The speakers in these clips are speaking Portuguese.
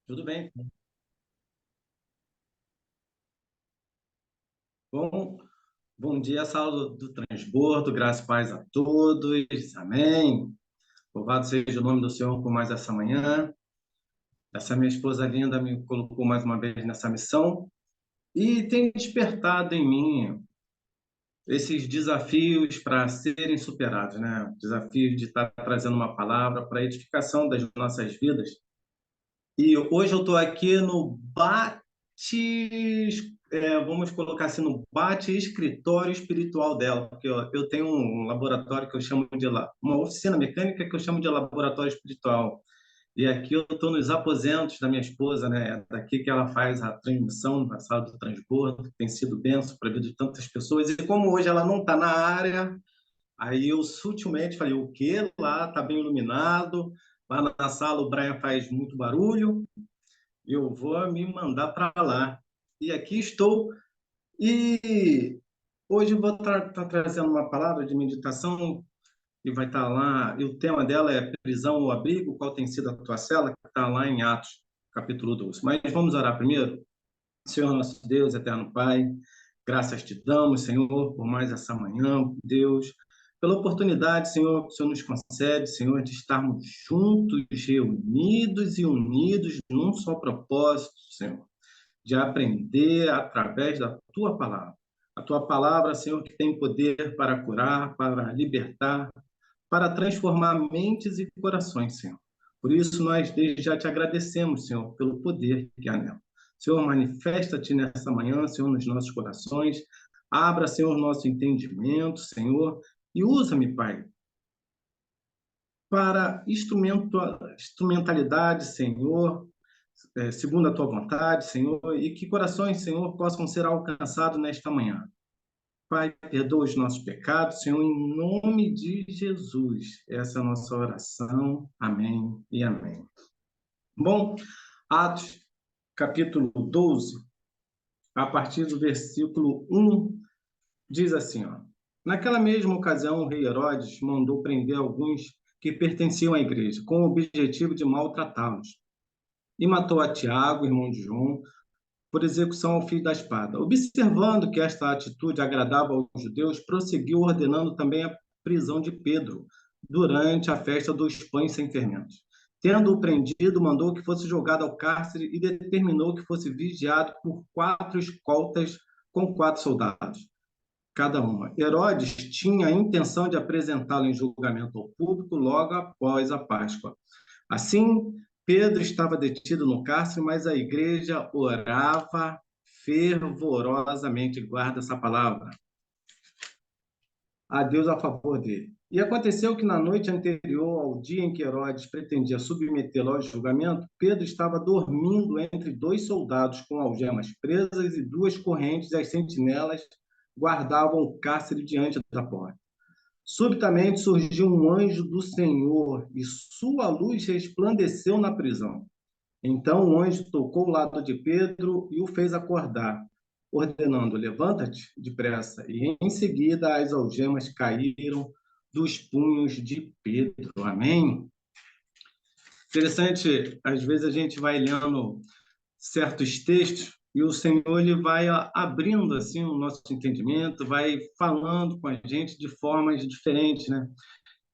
Tudo bem. Bom, bom dia, sala do transbordo, graça e paz a todos. Amém. Louvado seja o nome do Senhor por mais essa manhã. Essa minha esposa linda me colocou mais uma vez nessa missão e tem despertado em mim esses desafios para serem superados, né? Desafios de estar trazendo uma palavra para a edificação das nossas vidas. E hoje eu estou aqui no vamos colocar assim, no bate-escritório espiritual dela, porque eu tenho um laboratório que eu chamo uma oficina mecânica que eu chamo de laboratório espiritual. E aqui eu estou nos aposentos da minha esposa, né? É daqui que ela faz a transmissão da sala do transbordo, que tem sido bênção para a vida de tantas pessoas. E como hoje ela não está na área, aí eu sutilmente falei, o quê? Lá está bem iluminado, lá na sala o Brian faz muito barulho, eu vou me mandar para lá. E aqui estou. E hoje eu vou estar trazendo uma palavra de meditação e vai estar lá. E o tema dela é prisão ou abrigo, qual tem sido a tua cela, que está lá em Atos, capítulo 12. Mas vamos orar primeiro. Senhor nosso Deus, eterno Pai, graças te damos, Senhor, por mais essa manhã, Deus, pela oportunidade, Senhor, que o Senhor nos concede, Senhor, de estarmos juntos, reunidos e unidos num só propósito, Senhor, de aprender através da tua palavra. A tua palavra, Senhor, que tem poder para curar, para libertar, para transformar mentes e corações, Senhor. Por isso, nós desde já te agradecemos, Senhor, pelo poder que há nela. Senhor, manifesta-te nessa manhã, Senhor, nos nossos corações. Abra, Senhor, nosso entendimento, Senhor, e usa-me, Pai, para instrumentalidade, Senhor, segundo a tua vontade, Senhor, e que corações, Senhor, possam ser alcançados nesta manhã. Pai, perdoa os nossos pecados, Senhor, em nome de Jesus. Essa é a nossa oração. Amém e amém. Bom, Atos, capítulo 12, a partir do versículo 1, diz assim, ó. Naquela mesma ocasião, o rei Herodes mandou prender alguns que pertenciam à igreja, com o objetivo de maltratá-los, e matou a Tiago, irmão de João, por execução ao fio da espada. Observando que esta atitude agradava aos judeus, prosseguiu ordenando também a prisão de Pedro durante a festa dos pães sem fermentos. Tendo-o prendido, mandou que fosse jogado ao cárcere e determinou que fosse vigiado por 4 escoltas com 4 soldados, cada uma. Herodes tinha a intenção de apresentá-lo em julgamento ao público logo após a Páscoa. Assim, Pedro estava detido no cárcere, mas a igreja orava fervorosamente, guarda essa palavra, a Deus a favor dele. E aconteceu que na noite anterior ao dia em que Herodes pretendia submetê-lo ao julgamento, Pedro estava dormindo entre 2 soldados com algemas presas e 2 correntes, e as sentinelas guardavam o cárcere diante da porta. Subitamente surgiu um anjo do Senhor e sua luz resplandeceu na prisão. Então o anjo tocou o lado de Pedro e o fez acordar, ordenando: levanta-te depressa. E em seguida as algemas caíram dos punhos de Pedro. Amém? Interessante, às vezes a gente vai lendo certos textos e o Senhor ele vai abrindo assim o nosso entendimento, vai falando com a gente de formas diferentes, né?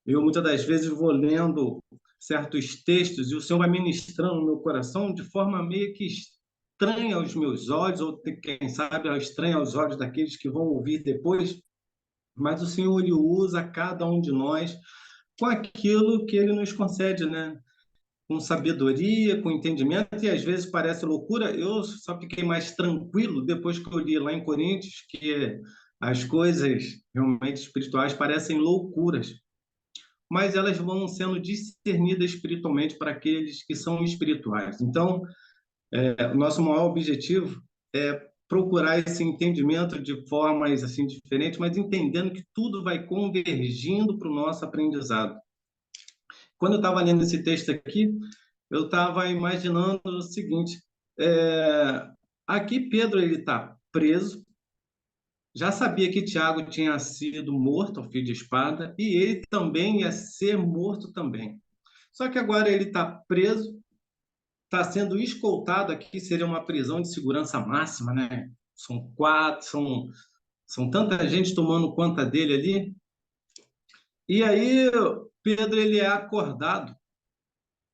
Eu muitas das vezes vou lendo certos textos e o Senhor vai ministrando no meu coração de forma meio que estranha aos meus olhos, ou quem sabe estranha aos olhos daqueles que vão ouvir depois, mas o Senhor ele usa cada um de nós com aquilo que ele nos concede, né? Com sabedoria, com entendimento, e às vezes parece loucura. Eu só fiquei mais tranquilo depois que eu li lá em Coríntios que as coisas realmente espirituais parecem loucuras, mas elas vão sendo discernidas espiritualmente para aqueles que são espirituais. Então, o nosso maior objetivo é procurar esse entendimento de formas assim diferentes, mas entendendo que tudo vai convergindo para o nosso aprendizado. Quando eu estava lendo esse texto aqui, eu estava imaginando o seguinte: é, aqui Pedro ele está preso, já sabia que Tiago tinha sido morto ao fio de espada e ele também ia ser morto também. Só que agora ele está preso está sendo escoltado aqui, seria uma prisão de segurança máxima, né? São quatro, são tanta gente tomando conta dele ali. E aí, Pedro, ele é acordado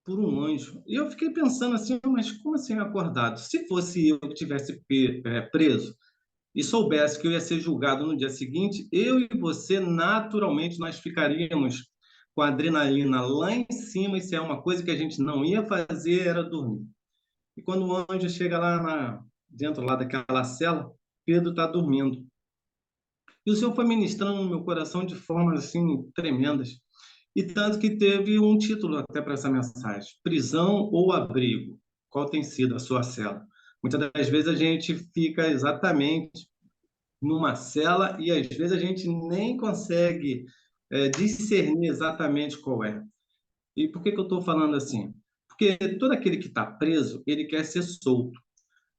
por um anjo. E eu fiquei pensando assim, mas como assim acordado? Se fosse eu que tivesse preso e soubesse que eu ia ser julgado no dia seguinte, eu e você, naturalmente, nós ficaríamos com a adrenalina lá em cima, e se é uma coisa que a gente não ia fazer, era dormir. E quando o anjo chega lá dentro lá daquela cela, Pedro está dormindo. E o Senhor foi ministrando no meu coração de formas assim tremendas. E tanto que teve um título até para essa mensagem: Prisão ou Abrigo? Qual tem sido a sua cela? Muitas das vezes a gente fica exatamente numa cela e às vezes a gente nem consegue discernir exatamente qual é. E por que que eu estou falando assim? Porque todo aquele que está preso, ele quer ser solto.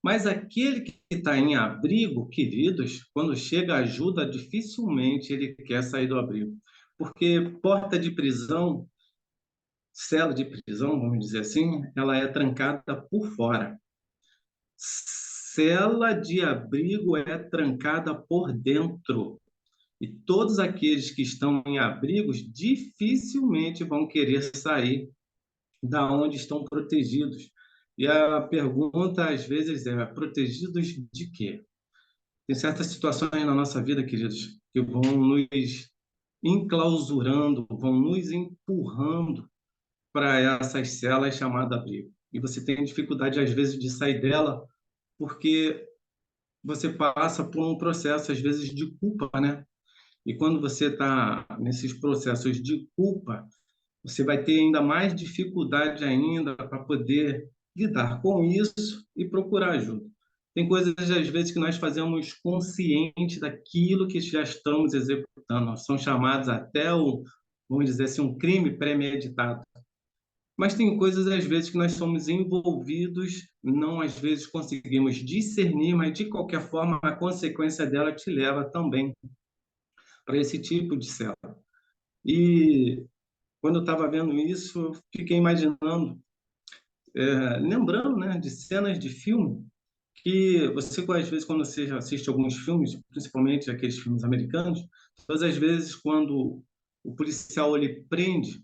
Mas aquele que está em abrigo, queridos, quando chega ajuda, dificilmente ele quer sair do abrigo. Porque porta de prisão, cela de prisão, vamos dizer assim, ela é trancada por fora. Cela de abrigo é trancada por dentro. E todos aqueles que estão em abrigos dificilmente vão querer sair da onde estão protegidos. E a pergunta às vezes é: protegidos de quê? Tem certas situações na nossa vida, queridos, que vão nos enclausurando, vão nos empurrando para essas celas chamadas abrigo. E você tem dificuldade, às vezes, de sair dela porque você passa por um processo, às vezes, de culpa, né? E quando você está nesses processos de culpa, você vai ter ainda mais dificuldade ainda para poder lidar com isso e procurar ajuda. Tem coisas, às vezes, que nós fazemos consciente daquilo que já estamos executando. São chamados até vamos dizer assim, um crime premeditado. Mas tem coisas, às vezes, que nós somos envolvidos, não às vezes conseguimos discernir, mas de qualquer forma a consequência dela te leva também para esse tipo de cela. E quando eu estava vendo isso, eu fiquei imaginando, lembrando, né, de cenas de filme que você, às vezes, quando você assiste alguns filmes, principalmente aqueles filmes americanos, todas as vezes, quando o policial ele prende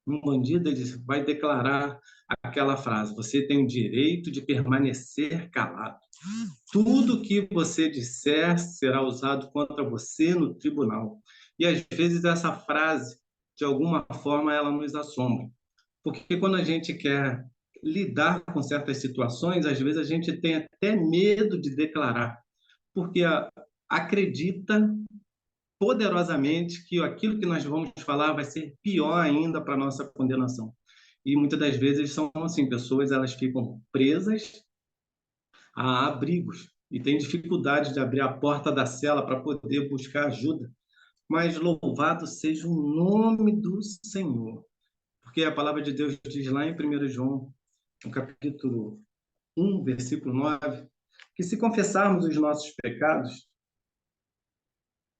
um bandido, ele vai declarar aquela frase: você tem o direito de permanecer calado. Tudo que você disser será usado contra você no tribunal. E às vezes essa frase, de alguma forma, ela nos assombra. Porque quando a gente quer lidar com certas situações, às vezes a gente tem até medo de declarar, porque acredita poderosamente que aquilo que nós vamos falar vai ser pior ainda para a nossa condenação. E muitas das vezes são assim, pessoas elas ficam presas a abrigos e têm dificuldade de abrir a porta da cela para poder buscar ajuda. Mas louvado seja o nome do Senhor, porque a palavra de Deus diz lá em 1 João, no capítulo 1, versículo 9, que se confessarmos os nossos pecados,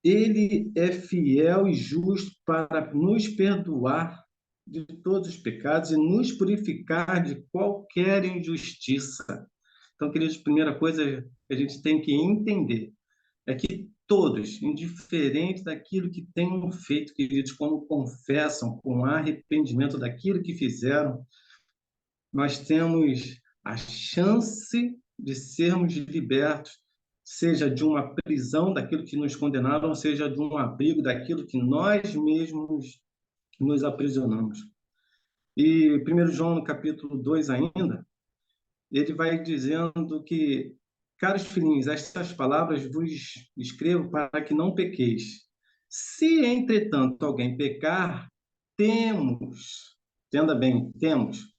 ele é fiel e justo para nos perdoar de todos os pecados e nos purificar de qualquer injustiça. Então, queridos, a primeira coisa que a gente tem que entender é que todos, indiferente daquilo que tenham feito, queridos, quando confessam com arrependimento daquilo que fizeram, nós temos a chance de sermos libertos, seja de uma prisão daquilo que nos condenaram, seja de um abrigo daquilo que nós mesmos nos aprisionamos. E 1 João, no capítulo 2 ainda, ele vai dizendo que, caros filhinhos, estas palavras vos escrevo para que não pequeis. Se, entretanto, alguém pecar, temos, entenda bem, temos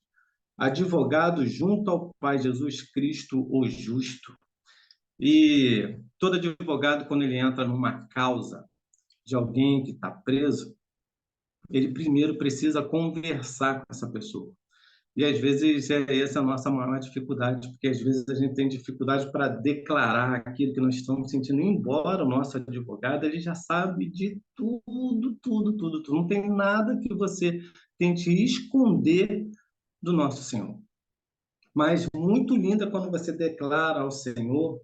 advogado junto ao Pai, Jesus Cristo, o justo. E todo advogado, quando ele entra numa causa de alguém que está preso, ele primeiro precisa conversar com essa pessoa. E às vezes essa a nossa maior dificuldade, porque às vezes a gente tem dificuldade para declarar aquilo que nós estamos sentindo, embora o nosso advogado ele já sabe de tudo, tudo, tudo, tudo. Não tem nada que você tente esconder do nosso Senhor. mas muito linda quando você declara ao Senhor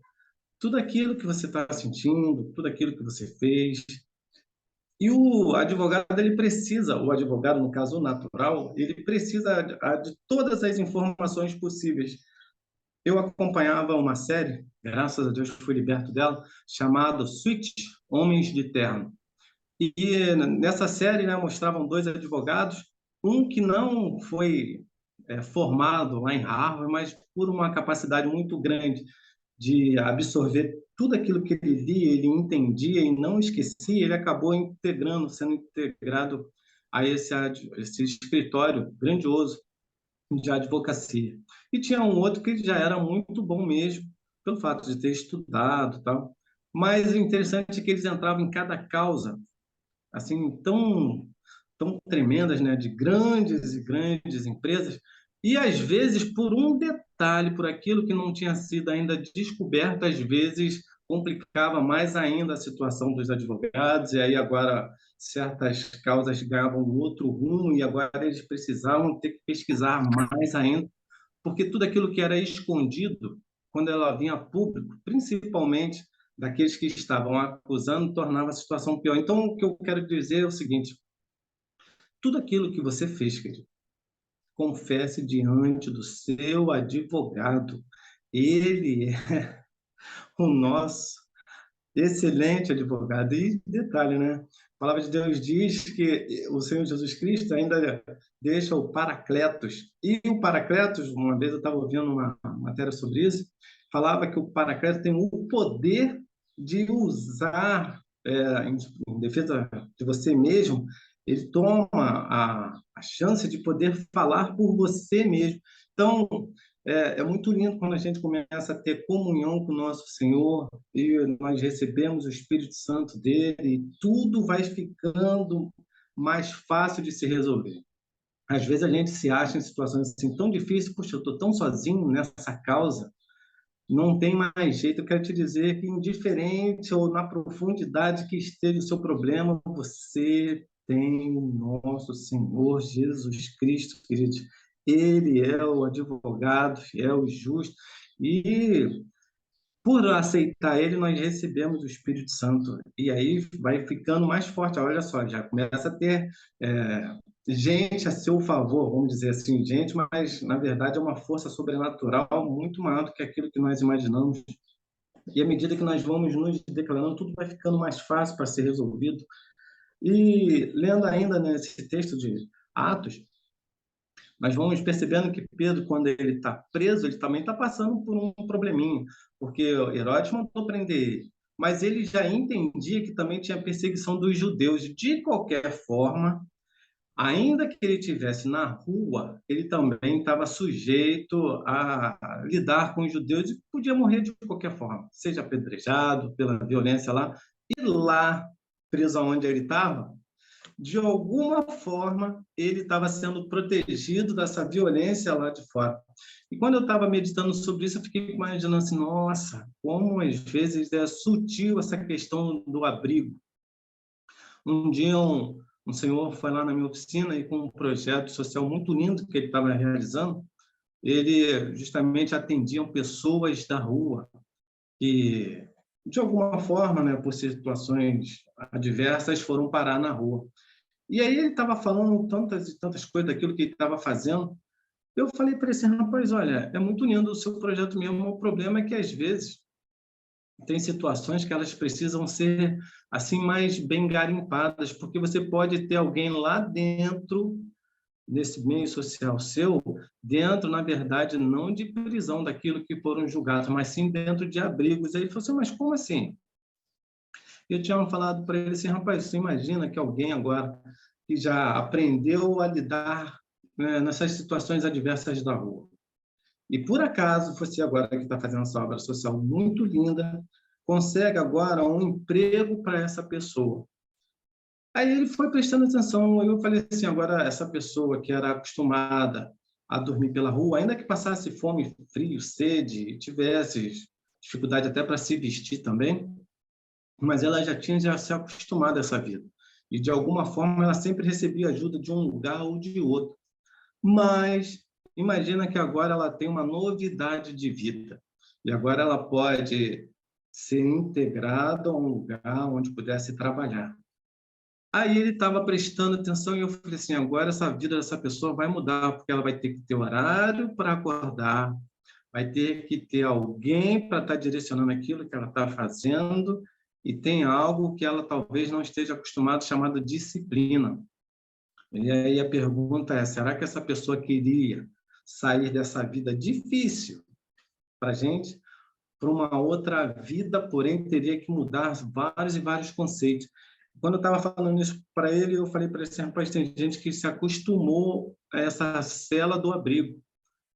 tudo aquilo que você está sentindo, tudo aquilo que você fez. E o advogado, ele precisa, o advogado, no caso o natural, ele precisa de todas as informações possíveis. Eu acompanhava uma série, graças a Deus fui liberto dela, chamada Switch, Homens de Terno. E nessa série, né, mostravam dois advogados, um que não foi formado lá em Harvard, mas por uma capacidade muito grande de absorver tudo aquilo que ele via, ele entendia e não esquecia, ele acabou integrando, sendo integrado a esse escritório grandioso de advocacia. E tinha um outro que já era muito bom mesmo, pelo fato de ter estudado e tal. Mas o interessante é que eles entravam em cada causa, assim, tão tremendas, né, de grandes e grandes empresas, e às vezes por um detalhe, por aquilo que não tinha sido ainda descoberto, às vezes complicava mais ainda a situação dos advogados, e aí agora certas causas ganhavam outro rumo, e agora eles precisavam ter que pesquisar mais ainda, porque tudo aquilo que era escondido, quando ela vinha a público, principalmente daqueles que estavam acusando, tornava a situação pior. Então, o que eu quero dizer é o seguinte: tudo aquilo que você fez, querido, confesse diante do seu advogado. Ele é o nosso excelente advogado. E detalhe, né? A palavra de Deus diz que o Senhor Jesus Cristo ainda deixa o Paracletos. E o Paracletos, uma vez eu estava ouvindo uma matéria sobre isso, falava que o Paracletos tem o poder de usar, em defesa de você mesmo, ele toma a chance de poder falar por você mesmo. Então, é muito lindo quando a gente começa a ter comunhão com o nosso Senhor e nós recebemos o Espírito Santo dele, e tudo vai ficando mais fácil de se resolver. Às vezes a gente se acha em situações assim tão difíceis, puxa, eu estou tão sozinho nessa causa, não tem mais jeito. Eu quero te dizer que, indiferente ou na profundidade que esteja o seu problema, você tem o nosso Senhor Jesus Cristo, querido. Ele é o advogado fiel e justo. E por aceitar ele, nós recebemos o Espírito Santo. E aí vai ficando mais forte. Olha só, já começa a ter gente a seu favor, vamos dizer assim, gente, mas na verdade é uma força sobrenatural muito maior do que aquilo que nós imaginamos. E à medida que nós vamos nos declarando, tudo vai ficando mais fácil para ser resolvido. E lendo ainda nesse texto de Atos, nós vamos percebendo que Pedro, quando ele está preso, ele também está passando por um probleminha, porque Herodes mandou prender ele, mas ele já entendia que também tinha perseguição dos judeus. De qualquer forma, ainda que ele estivesse na rua, ele também estava sujeito a lidar com os judeus e podia morrer de qualquer forma, seja apedrejado pela violência lá. E lá, preso onde ele estava, de alguma forma, ele estava sendo protegido dessa violência lá de fora. E quando eu estava meditando sobre isso, eu fiquei imaginando assim, nossa, como às vezes é sutil essa questão do abrigo. Um dia, um senhor foi lá na minha oficina e com um projeto social muito lindo que ele estava realizando, ele justamente atendia pessoas da rua que, de alguma forma, né, por situações adversas, foram parar na rua. E aí ele estava falando tantas e tantas coisas daquilo que ele estava fazendo. Eu falei para ele assim, rapaz, olha, é muito lindo o seu projeto mesmo, o problema é que às vezes tem situações que elas precisam ser assim mais bem garimpadas, porque você pode ter alguém lá dentro desse meio social seu, dentro, na verdade, não de prisão daquilo que foram julgados, mas sim dentro de abrigos. Aí ele falou assim, mas como assim? Eu tinha falado para ele assim, rapaz, você imagina que alguém agora que já aprendeu a lidar, né, nessas situações adversas da rua, e por acaso você agora que está fazendo essa obra social muito linda, consegue agora um emprego para essa pessoa. Aí ele foi prestando atenção, eu falei assim, agora essa pessoa que era acostumada a dormir pela rua, ainda que passasse fome, frio, sede, tivesse dificuldade até para se vestir também, mas ela já tinha se acostumado a essa vida. E, de alguma forma, ela sempre recebia ajuda de um lugar ou de outro. Mas Imagina que agora ela tem uma novidade de vida. E agora ela pode ser integrada a um lugar onde pudesse trabalhar. Aí ele estava prestando atenção e eu falei assim, agora essa vida dessa pessoa vai mudar, porque ela vai ter que ter horário para acordar, vai ter que ter alguém para estar direcionando aquilo que ela está fazendo, e tem algo que ela talvez não esteja acostumada, chamado disciplina. E aí a pergunta é, será que essa pessoa queria sair dessa vida difícil para a gente, para uma outra vida, porém teria que mudar vários e vários conceitos? Quando eu estava falando isso para ele, eu falei para ele assim, rapaz, tem gente que se acostumou a essa cela do abrigo.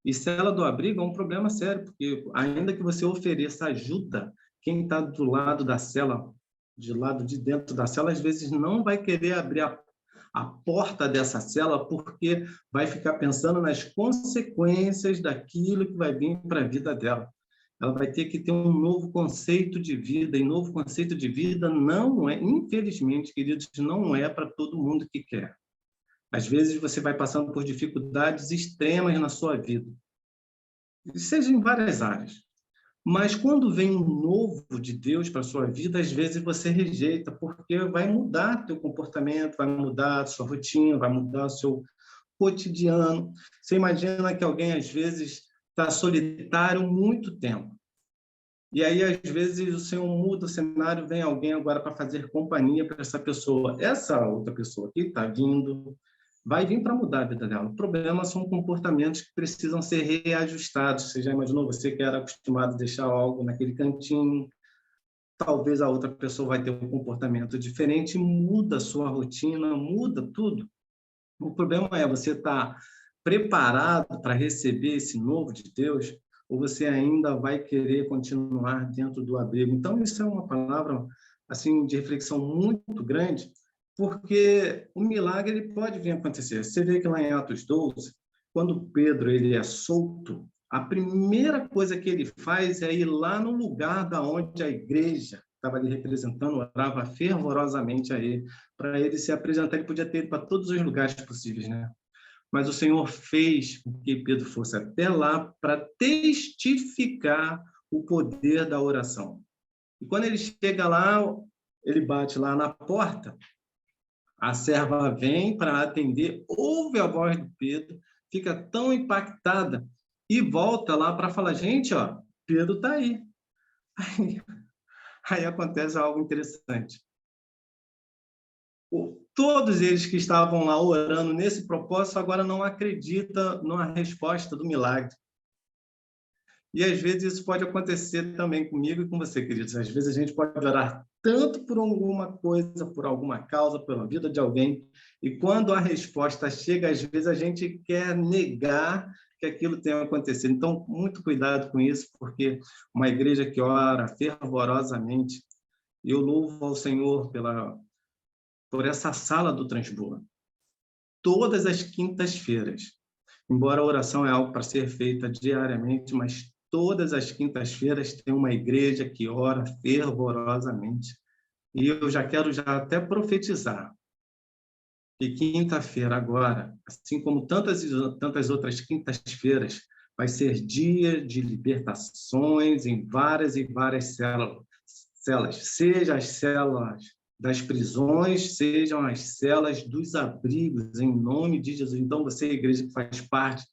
E cela do abrigo é um problema sério, porque ainda que você ofereça ajuda, quem está do lado da cela, de lado de dentro da cela, às vezes não vai querer abrir a porta dessa cela, porque vai ficar pensando nas consequências daquilo que vai vir para a vida dela. Ela vai ter que ter um novo conceito de vida, e novo conceito de vida não é, infelizmente, queridos, não é para todo mundo que quer. Às vezes você vai passando por dificuldades extremas na sua vida, seja em várias áreas. Mas quando vem um novo de Deus para a sua vida, às vezes você rejeita, porque vai mudar teu comportamento, vai mudar a sua rotina, vai mudar o seu cotidiano. Você imagina que alguém, às vezes, está solitário muito tempo. E aí, às vezes, o Senhor muda o cenário, vem alguém agora para fazer companhia para essa pessoa. Essa outra pessoa que está vindo, vai vir para mudar a vida dela. O problema são comportamentos que precisam ser reajustados. Você já imaginou, você que era acostumado a deixar algo naquele cantinho, talvez a outra pessoa vai ter um comportamento diferente, muda a sua rotina, muda tudo. O problema é você estar preparado para receber esse novo de Deus, ou você ainda vai querer continuar dentro do abrigo. Então, isso é uma palavra assim de reflexão muito grande, porque o milagre ele pode vir a acontecer. Você vê que lá em Atos 12, quando Pedro ele é solto, a primeira coisa que ele faz é ir lá no lugar da onde a igreja estava ali representando, orava fervorosamente a ele, para ele se apresentar. Ele podia ter ido para todos os lugares possíveis, né? Mas o Senhor fez com que Pedro fosse até lá para testificar o poder da oração. E quando ele chega lá, ele bate lá na porta, a serva vem para atender, ouve a voz de Pedro, fica tão impactada e volta lá para falar, gente, ó, Pedro está aí. Aí acontece algo interessante. Todos eles que estavam lá orando nesse propósito agora não acreditam na resposta do milagre. E às vezes isso pode acontecer também comigo e com você, queridos. Às vezes a gente pode orar tanto por alguma coisa, por alguma causa, pela vida de alguém, e quando a resposta chega, às vezes a gente quer negar que aquilo tenha acontecido. Então, muito cuidado com isso, porque uma igreja que ora fervorosamente, eu louvo ao Senhor por essa sala do transbordo. Todas as quintas-feiras, embora a oração é algo para ser feita diariamente, mas todas as quintas-feiras tem uma igreja que ora fervorosamente. E eu já quero até profetizar que quinta-feira agora, assim como tantas outras quintas-feiras, vai ser dia de libertações em várias e várias celas, seja as celas das prisões, sejam as celas dos abrigos, em nome de Jesus. Então, você, igreja que faz parte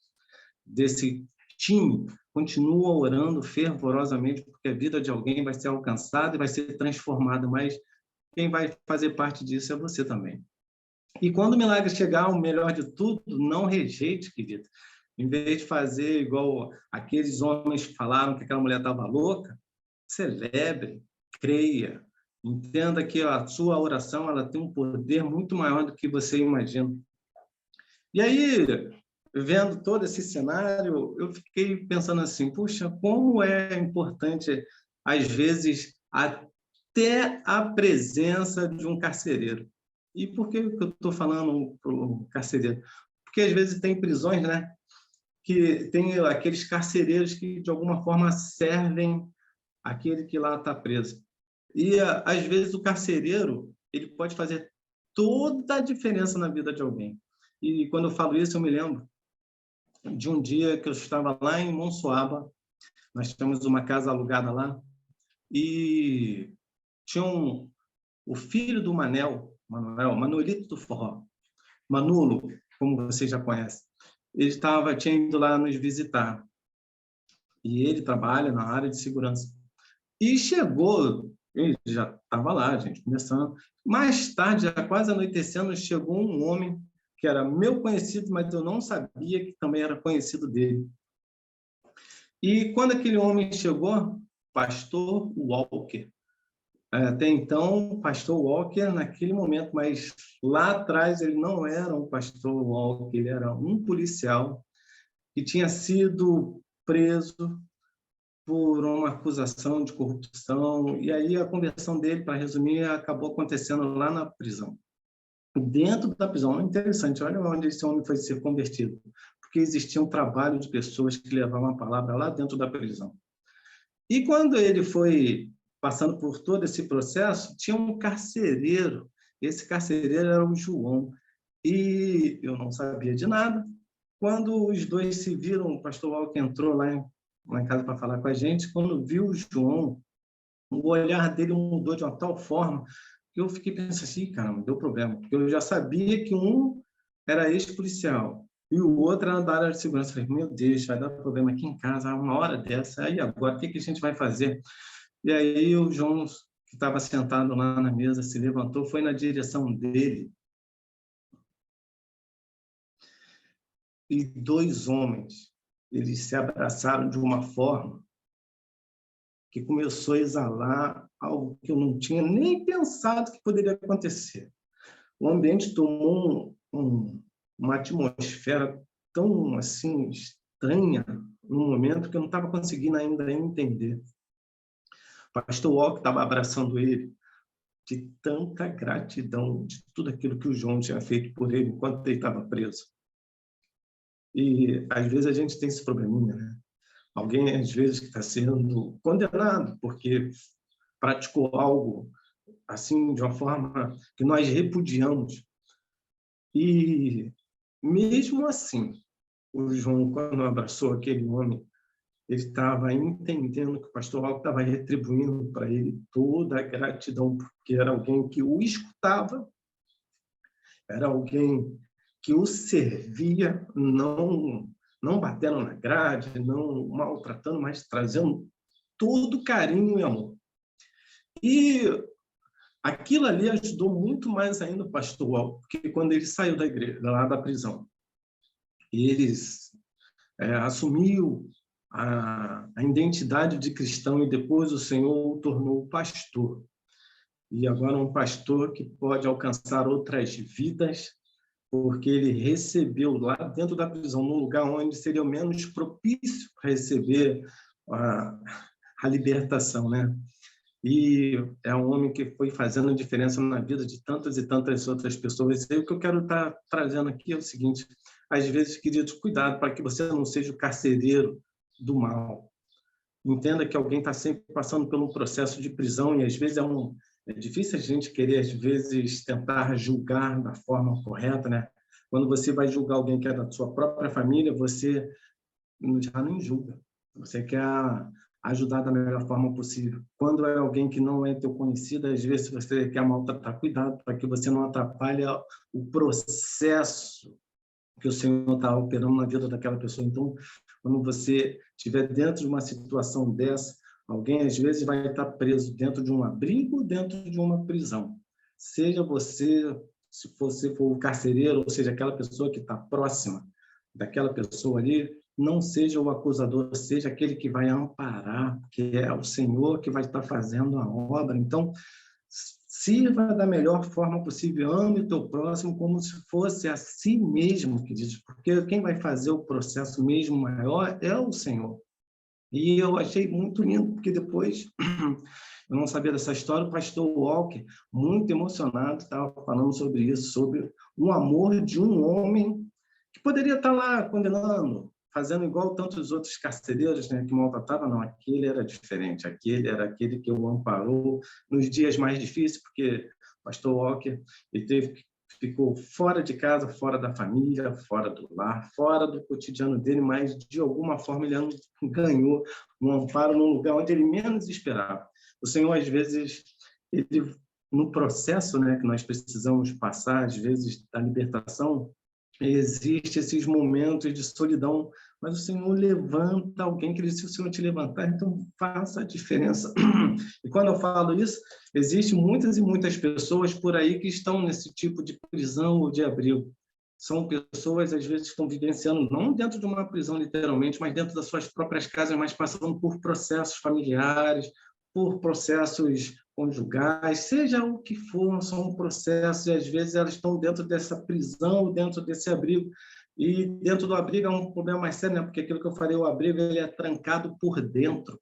desse time, continua orando fervorosamente, porque a vida de alguém vai ser alcançada e vai ser transformada, mas quem vai fazer parte disso é você também. E quando o milagre chegar, o melhor de tudo, não rejeite, querido. Em vez de fazer igual aqueles homens falaram que aquela mulher estava louca, celebre, creia, entenda que a sua oração ela tem um poder muito maior do que você imagina. E aí, vendo todo esse cenário, eu fiquei pensando assim, puxa, como é importante, às vezes, até a presença de um carcereiro. E por que eu estou falando para o carcereiro? Porque, às vezes, tem prisões, né, que tem aqueles carcereiros que, de alguma forma, servem aquele que lá está preso. E, às vezes, o carcereiro ele pode fazer toda a diferença na vida de alguém. E, quando eu falo isso, eu me lembro de um dia que eu estava lá em Monsoaba. Nós temos uma casa alugada lá, e tinha o filho do Manuelito do Forró, Manolo, como você já conhece. Tinha ido lá nos visitar, e ele trabalha na área de segurança. E chegou, ele já estava lá, a gente conversando. Mais tarde, já quase anoitecendo, chegou um homem que era meu conhecido, mas eu não sabia que também era conhecido dele. E quando aquele homem chegou, pastor Walker. Até então, pastor Walker naquele momento, mas lá atrás ele não era um pastor Walker, ele era um policial que tinha sido preso por uma acusação de corrupção, e aí a conversão dele, para resumir, acabou acontecendo lá na prisão. Dentro da prisão, é interessante, olha onde esse homem foi ser convertido, porque existia um trabalho de pessoas que levavam a palavra lá dentro da prisão. E quando ele foi passando por todo esse processo, tinha um carcereiro, esse carcereiro era o João, e eu não sabia de nada. Quando os dois se viram, o pastor Walker entrou lá em casa para falar com a gente, quando viu o João, o olhar dele mudou de uma tal forma que eu fiquei pensando assim, caramba, deu problema, porque eu já sabia que um era ex-policial e o outro era da área de segurança. Eu falei, meu Deus, vai dar problema aqui em casa, uma hora dessa, aí agora, o que a gente vai fazer? E aí o João, que estava sentado lá na mesa, se levantou, foi na direção dele, e dois homens, eles se abraçaram de uma forma que começou a exalar algo que eu não tinha nem pensado que poderia acontecer. O ambiente tomou uma atmosfera tão assim estranha no momento que eu não estava conseguindo ainda entender. O pastor Walker estava abraçando ele de tanta gratidão de tudo aquilo que o João tinha feito por ele enquanto ele estava preso. E às vezes a gente tem esse probleminha, né? Alguém às vezes que está sendo condenado porque praticou algo assim de uma forma que nós repudiamos. E mesmo assim, o João, quando abraçou aquele homem, ele estava entendendo que o pastor Alto estava retribuindo para ele toda a gratidão, porque era alguém que o escutava, era alguém que o servia, não batendo na grade, não maltratando, mas trazendo todo carinho e amor. E aquilo ali ajudou muito mais ainda o pastor Alto, porque quando ele saiu da igreja, lá da prisão, ele assumiu a identidade de cristão e depois o Senhor o tornou pastor. E agora um pastor que pode alcançar outras vidas, porque ele recebeu lá dentro da prisão, num lugar onde seria o menos propício para receber a libertação, né? E é um homem que foi fazendo a diferença na vida de tantas e tantas outras pessoas. E o que eu quero estar trazendo aqui é o seguinte: às vezes, queridos, cuidado para que você não seja o carcereiro do mal. Entenda que alguém está sempre passando por um processo de prisão e às vezes é difícil a gente querer, às vezes, tentar julgar da forma correta, né? Quando você vai julgar alguém que é da sua própria família, você já nem julga. Você quer ajudar da melhor forma possível. Quando é alguém que não é teu conhecido, às vezes você quer maltratar, cuidado para que você não atrapalhe o processo que o Senhor está operando na vida daquela pessoa. Então, quando você estiver dentro de uma situação dessa, alguém às vezes vai estar preso dentro de um abrigo, dentro de uma prisão. Seja você, se você for o carcereiro, ou seja, aquela pessoa que está próxima daquela pessoa ali, não seja o acusador, seja aquele que vai amparar, que é o Senhor que vai estar fazendo a obra. Então, sirva da melhor forma possível, ame o teu próximo como se fosse a si mesmo, queridos, porque quem vai fazer o processo mesmo maior é o Senhor. E eu achei muito lindo, porque depois, eu não sabia dessa história, o pastor Walker, muito emocionado, estava falando sobre isso, sobre o amor de um homem que poderia estar lá condenando, fazendo igual tantos outros carcereiros, né, que maltratavam. Não, aquele era diferente, aquele era aquele que o amparou nos dias mais difíceis, porque o pastor Walker ele teve que ficou fora de casa, fora da família, fora do lar, fora do cotidiano dele, mas de alguma forma ele ganhou um amparo num lugar onde ele menos esperava. O Senhor, às vezes, ele, no processo, né, que nós precisamos passar, às vezes, da libertação, existem esses momentos de solidão, mas o Senhor levanta alguém que ele disse: se o Senhor te levantar, então faça a diferença. E quando eu falo isso, existem muitas e muitas pessoas por aí que estão nesse tipo de prisão ou de abrigo. São pessoas, às vezes, que estão vivenciando, não dentro de uma prisão, literalmente, mas dentro das suas próprias casas, mas passando por processos familiares, por processos conjugais, seja o que for, são processos, e às vezes elas estão dentro dessa prisão, dentro desse abrigo, e dentro do abrigo é um problema mais sério, né? Porque aquilo que eu falei, o abrigo ele é trancado por dentro,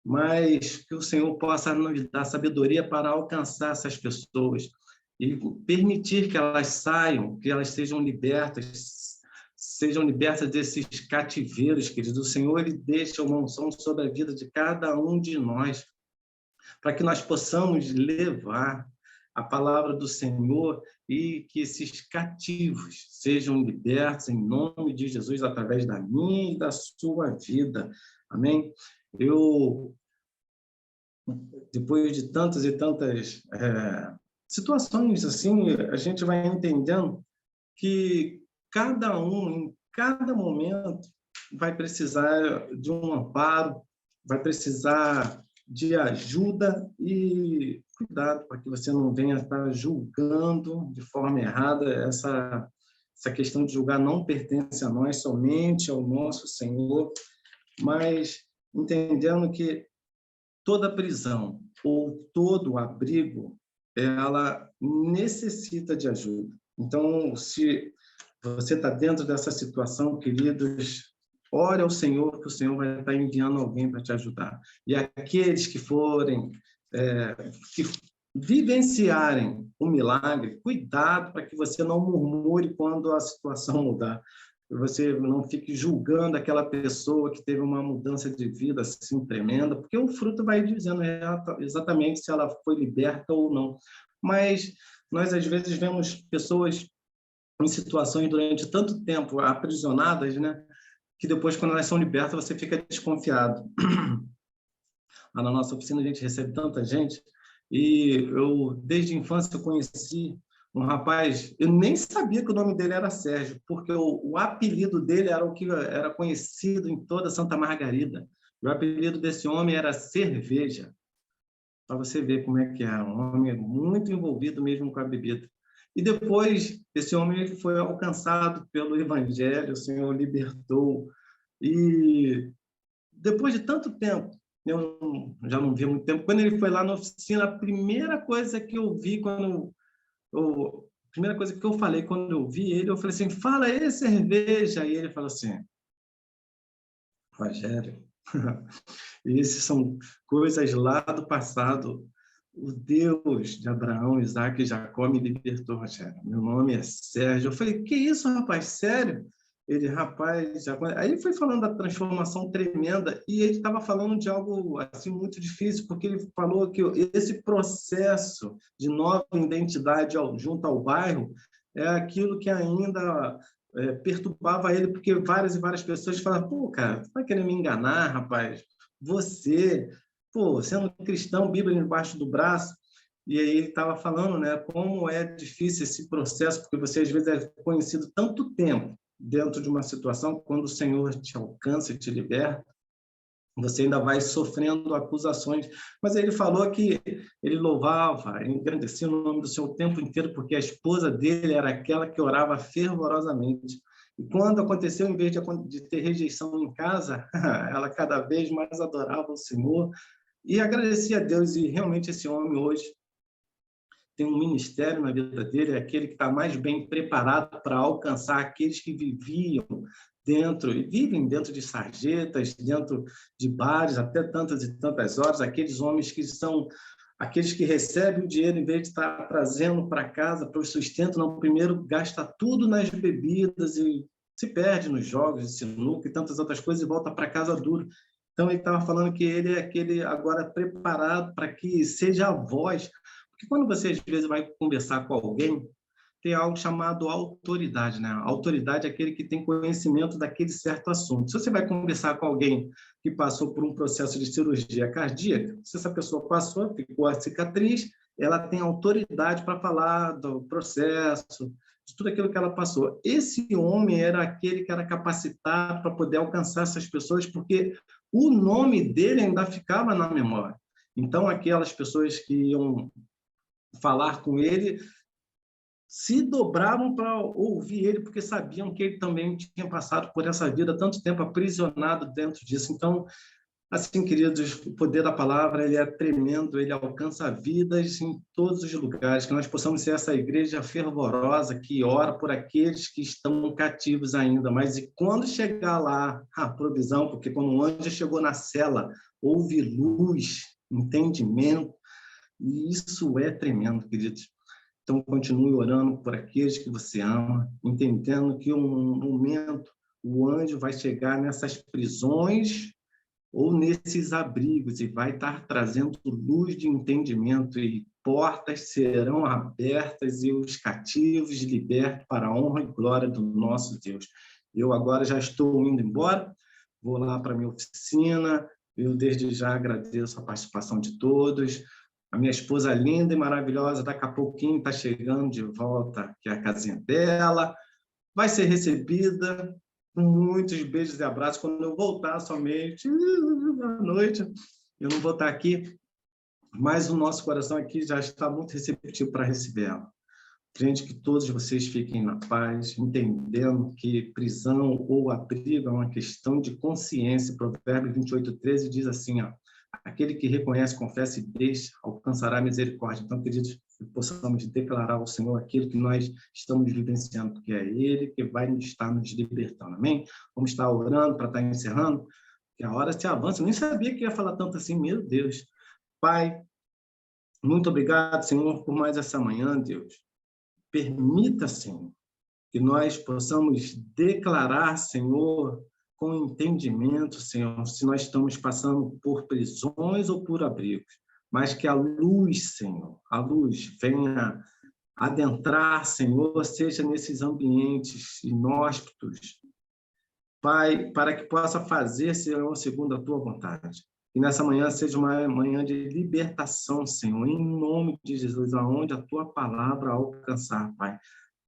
mas que o Senhor possa nos dar sabedoria para alcançar essas pessoas e permitir que elas saiam, que elas sejam libertas desses cativeiros, queridos. O Senhor ele deixa uma unção sobre a vida de cada um de nós, para que nós possamos levar a palavra do Senhor e que esses cativos sejam libertos em nome de Jesus, através da minha e da sua vida. Amém? Depois de tantas e tantas situações assim, a gente vai entendendo que cada um, em cada momento, vai precisar de um amparo, vai precisar de ajuda e cuidado para que você não venha estar julgando de forma errada. Essa questão de julgar não pertence a nós, somente ao nosso Senhor, mas entendendo que toda prisão ou todo abrigo, ela necessita de ajuda. Então, se você está dentro dessa situação, queridos, ore ao Senhor, que o Senhor vai estar enviando alguém para te ajudar. E aqueles que forem, que vivenciarem o milagre, cuidado para que você não murmure quando a situação mudar. Você não fique julgando aquela pessoa que teve uma mudança de vida assim tremenda, porque o fruto vai dizendo exatamente se ela foi liberta ou não. Mas nós, às vezes, vemos pessoas em situações durante tanto tempo aprisionadas, né, que depois, quando elas são libertas, você fica desconfiado. Lá na nossa oficina, a gente recebe tanta gente, e eu, desde a infância, eu conheci um rapaz, eu nem sabia que o nome dele era Sérgio, porque o apelido dele era o que era conhecido em toda Santa Margarida. O apelido desse homem era Cerveja, para você ver como é que é, um homem muito envolvido mesmo com a bebida. E depois, esse homem foi alcançado pelo Evangelho, o Senhor libertou. E depois de tanto tempo, eu já não vi há muito tempo, quando ele foi lá na oficina, a primeira coisa que eu vi a primeira coisa que eu falei quando eu vi ele, eu falei assim: fala aí, Cerveja. E ele falou assim: Rogério, e essas são coisas lá do passado. O Deus de Abraão, Isaac e Jacó me libertou, Rogério. Meu nome é Sérgio. Eu falei: que isso, rapaz? Sério? Ele, rapaz, já... Aí ele foi falando da transformação tremenda e ele estava falando de algo assim muito difícil, porque ele falou que esse processo de nova identidade junto ao bairro é aquilo que ainda perturbava ele, porque várias e várias pessoas falavam: pô, cara, tu vai querer me enganar, rapaz? Você, pô, sendo cristão, Bíblia embaixo do braço. E aí ele estava falando, né, como é difícil esse processo, porque você às vezes é conhecido tanto tempo dentro de uma situação, quando o Senhor te alcança e te liberta, você ainda vai sofrendo acusações. Mas aí ele falou que ele louvava, engrandecia o nome do Senhor o tempo inteiro, porque a esposa dele era aquela que orava fervorosamente. E quando aconteceu, em vez de ter rejeição em casa, ela cada vez mais adorava o Senhor e agradecia a Deus. E realmente esse homem hoje tem um ministério na vida dele, é aquele que está mais bem preparado para alcançar aqueles que viviam dentro, e vivem dentro de sarjetas, dentro de bares, até tantas e tantas horas, aqueles homens que são aqueles que recebem o dinheiro, em vez de estar trazendo para casa, para o sustento, não, primeiro gasta tudo nas bebidas e se perde nos jogos de sinuca e tantas outras coisas e volta para casa duro. Então, ele estava falando que ele é aquele agora preparado para que seja a voz. Porque quando você, às vezes, vai conversar com alguém ter algo chamado autoridade, né? Autoridade é aquele que tem conhecimento daquele certo assunto. Se você vai conversar com alguém que passou por um processo de cirurgia cardíaca, se essa pessoa passou, ficou a cicatriz, ela tem autoridade para falar do processo, de tudo aquilo que ela passou. Esse homem era aquele que era capacitado para poder alcançar essas pessoas, porque o nome dele ainda ficava na memória. Então, aquelas pessoas que iam falar com ele se dobravam para ouvir ele, porque sabiam que ele também tinha passado por essa vida tanto tempo aprisionado dentro disso. Então, assim, queridos, o poder da palavra, ele é tremendo, ele alcança vidas em todos os lugares, que nós possamos ser essa igreja fervorosa que ora por aqueles que estão cativos ainda, mas e quando chegar lá, a provisão, porque quando o anjo chegou na cela, houve luz, entendimento, e isso é tremendo, queridos. Então, continue orando por aqueles que você ama, entendendo que um momento o anjo vai chegar nessas prisões ou nesses abrigos e vai estar trazendo luz de entendimento e portas serão abertas e os cativos libertos para a honra e glória do nosso Deus. Eu agora já estou indo embora, vou lá para a minha oficina, eu desde já agradeço a participação de todos. A minha esposa linda e maravilhosa, daqui a pouquinho está chegando de volta, que é a casinha dela, vai ser recebida com muitos beijos e abraços. Quando eu voltar somente, à noite, eu não vou estar aqui, mas o nosso coração aqui já está muito receptivo para receber ela. Crente que todos vocês fiquem na paz, entendendo que prisão ou abrigo é uma questão de consciência. Provérbios 28:13 diz assim, ó, aquele que reconhece, confessa e deixa, alcançará misericórdia. Então, queridos, possamos declarar ao Senhor aquilo que nós estamos vivenciando, porque é Ele que vai estar nos libertando. Amém? Vamos estar orando para estar encerrando, que a hora se avança. Eu nem sabia que ia falar tanto assim, meu Deus. Pai, muito obrigado, Senhor, por mais essa manhã, Deus. Permita, Senhor, que nós possamos declarar, Senhor, com entendimento, Senhor, se nós estamos passando por prisões ou por abrigos, mas que a luz, Senhor, a luz venha adentrar, Senhor, seja nesses ambientes inóspitos, Pai, para que possa fazer, Senhor, segundo a tua vontade. E nessa manhã seja uma manhã de libertação, Senhor, em nome de Jesus, aonde a tua palavra alcançar, Pai.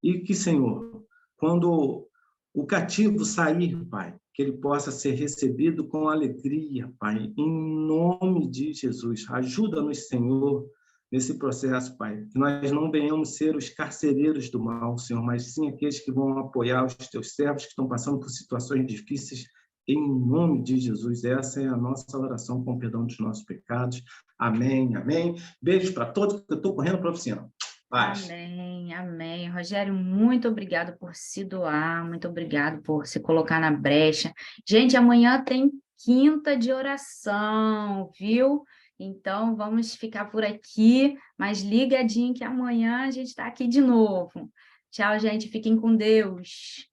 E que, Senhor, quando o cativo sair, Pai, que ele possa ser recebido com alegria, Pai, em nome de Jesus. Ajuda-nos, Senhor, nesse processo, Pai, que nós não venhamos ser os carcereiros do mal, Senhor, mas sim aqueles que vão apoiar os teus servos que estão passando por situações difíceis, em nome de Jesus. Essa é a nossa oração com perdão dos nossos pecados. Amém, amém. Beijos para todos, que eu estou correndo para a oficina. Paz. Amém, amém. Rogério, muito obrigado por se doar, muito obrigado por se colocar na brecha. Gente, amanhã tem quinta de oração, viu? Então, vamos ficar por aqui, mas ligadinho que amanhã a gente está aqui de novo. Tchau, gente. Fiquem com Deus.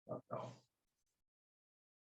Tchau, tchau.